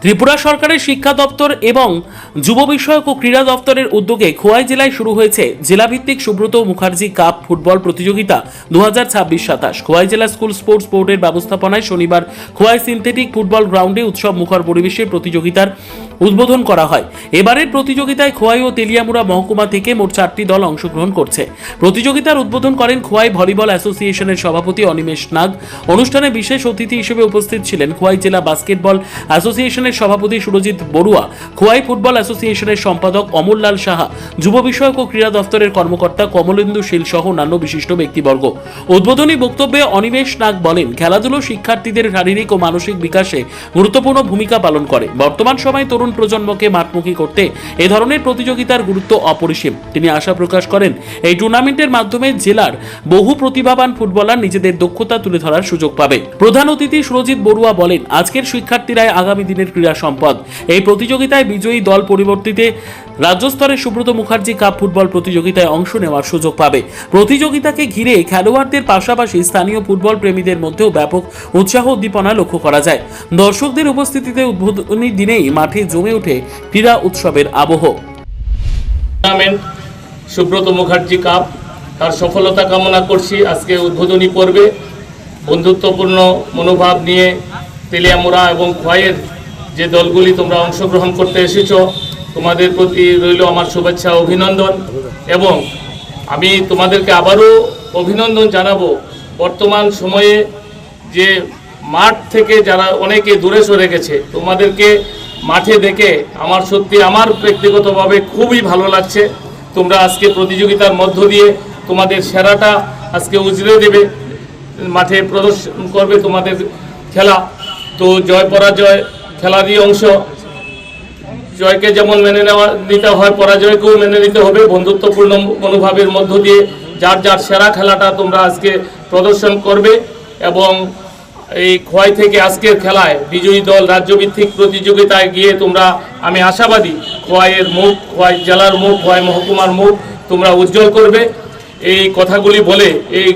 ত্রিপুরা সরকারের শিক্ষা দপ্তর এবং যুব বিষয়ক ও ক্রীড়া দপ্তরের উদ্যোগে খোয়াই জেলায় শুরু হয়েছে জেলাভিত্তিক সুব্রত মুখার্জি কাপ ফুটবল প্রতিযোগিতা 2026-27। খোয়াই জেলা স্কুল স্পোর্টস বোর্ডের ব্যবস্থাপনায় শনিবার খোয়াই সিনথেটিক ফুটবল গ্রাউন্ডে উৎসব মুখর পরিবেশে প্রতিযোগিতার উদ্বোধন করা হয়। এবারের প্রতিযোগিতায় খোয়াই ও তেলিয়ামুড়া মহকুমা থেকে মোট 4টি দল অংশগ্রহণ করছে। প্রতিযোগিতার উদ্বোধন করেন খোয়াই ভলিবল অ্যাসোসিয়েশনের সভাপতি অনিমেষ নাগ। অনুষ্ঠানে বিশেষ অতিথি হিসেবে উপস্থিত ছিলেন খোয়াই জেলা বাস্কেটবল অ্যাসোসিয়েশনের সভাপতি সুরজিৎ বড়ুয়া, খোয়াই ফুটবল অ্যাসোসিয়েশনের সম্পাদক অমরলাল সাহা, যুব বিষয়ক ও ক্রীড়া দপ্তরের কর্মকর্তা কমলেন্দু শীল সহ অন্যান্য বিশিষ্ট ব্যক্তিবর্গ। উদ্বোধনী বক্তব্যে অনিমেষ নাগ বলেন, খেলাধুলো শিক্ষার্থীদের শারীরিক ও মানসিক বিকাশে গুরুত্বপূর্ণ ভূমিকা পালন করে। বর্তমান সময়ে তরুণ প্রজন্মকে মাঠমুখী করতে এ ধরনের প্রতিযোগিতার গুরুত্ব অপরিসীম। তিনি আশা প্রকাশ করেন, এই টুর্নামেন্টের মাধ্যমে জেলার বহু প্রতিভাবান ফুটবলার নিজেদের দক্ষতা তুলে ধরার সুযোগ পাবে। প্রধান অতিথি সুরজিৎ বড়ুয়া বলেন, আজকের শিক্ষার্থীরাই আগামী দিনের ক্রীড়া সম্পদ। এই প্রতিযোগিতায় বিজয়ী দল পরিবর্তিতে রাজ্য স্তরের সুব্রত মুখার্জি কাপ ফুটবল প্রতিযোগিতায় অংশ নেওয়ার সুযোগ পাবে। প্রতিযোগিতাকে ঘিরে খেলোয়াড়দের পাশাপাশি স্থানীয় ফুটবল প্রেমীদের মধ্যেও ব্যাপক উৎসাহ উদ্দীপনা লক্ষ্য করা যায়। দর্শকদের উপস্থিতিতে উদ্বোধনী দিনেই মাঠে জমে ওঠে ক্রীড়া উৎসবের আবহ। টুর্নামেন্ট সুব্রত মুখার্জি কাপ তার সফলতা কামনা করছি। আজকে উদ্বোধনী পর্বে বন্ধুত্বপূর্ণ মনোভাব নিয়ে তেলিয়ামুড়া এবং খোয়াইয়ের যে দলগুলি তোমরা অংশগ্রহণ করতে এসেছো, তোমাদের প্রতি রইল আমার শুভেচ্ছা, অভিনন্দন। এবং আমি তোমাদেরকে আবারও অভিনন্দন জানাবো। বর্তমান সময়ে যে মাঠ থেকে যারা অনেকে দূরে সরে গেছে, তোমাদেরকে মাঠে দেখে আমার সত্যি আমার ব্যক্তিগতভাবে খুবই ভালো লাগছে। তোমরা আজকে প্রতিযোগিতার মধ্য দিয়ে তোমাদের সেরাটা আজকে উজড়ে দেবে, মাঠে প্রদর্শন করবে তোমাদের খেলা। তো জয় পরাজয় খেলারই অংশ। জয়কে যেমন নিতে হয়, পরাজয়কেও মেনে নিতে হবে। বন্ধুত্বপূর্ণ মনোভাবের মধ্য দিয়ে যার যার সেরা খেলাটা তোমরা আজকে প্রদর্শন করবে। এবং এই খোয়াই থেকে আজকের খেলায় বিজয়ী দল রাজ্যভিত্তিক প্রতিযোগিতায় গিয়ে তোমরা, আমি আশাবাদী, খোয়াইয়ের মুখ, খোয়াই জেলার মুখ, খোয়াই মহকুমার মুখ তোমরা উজ্জ্বল করবে। এই কথাগুলি বলে এই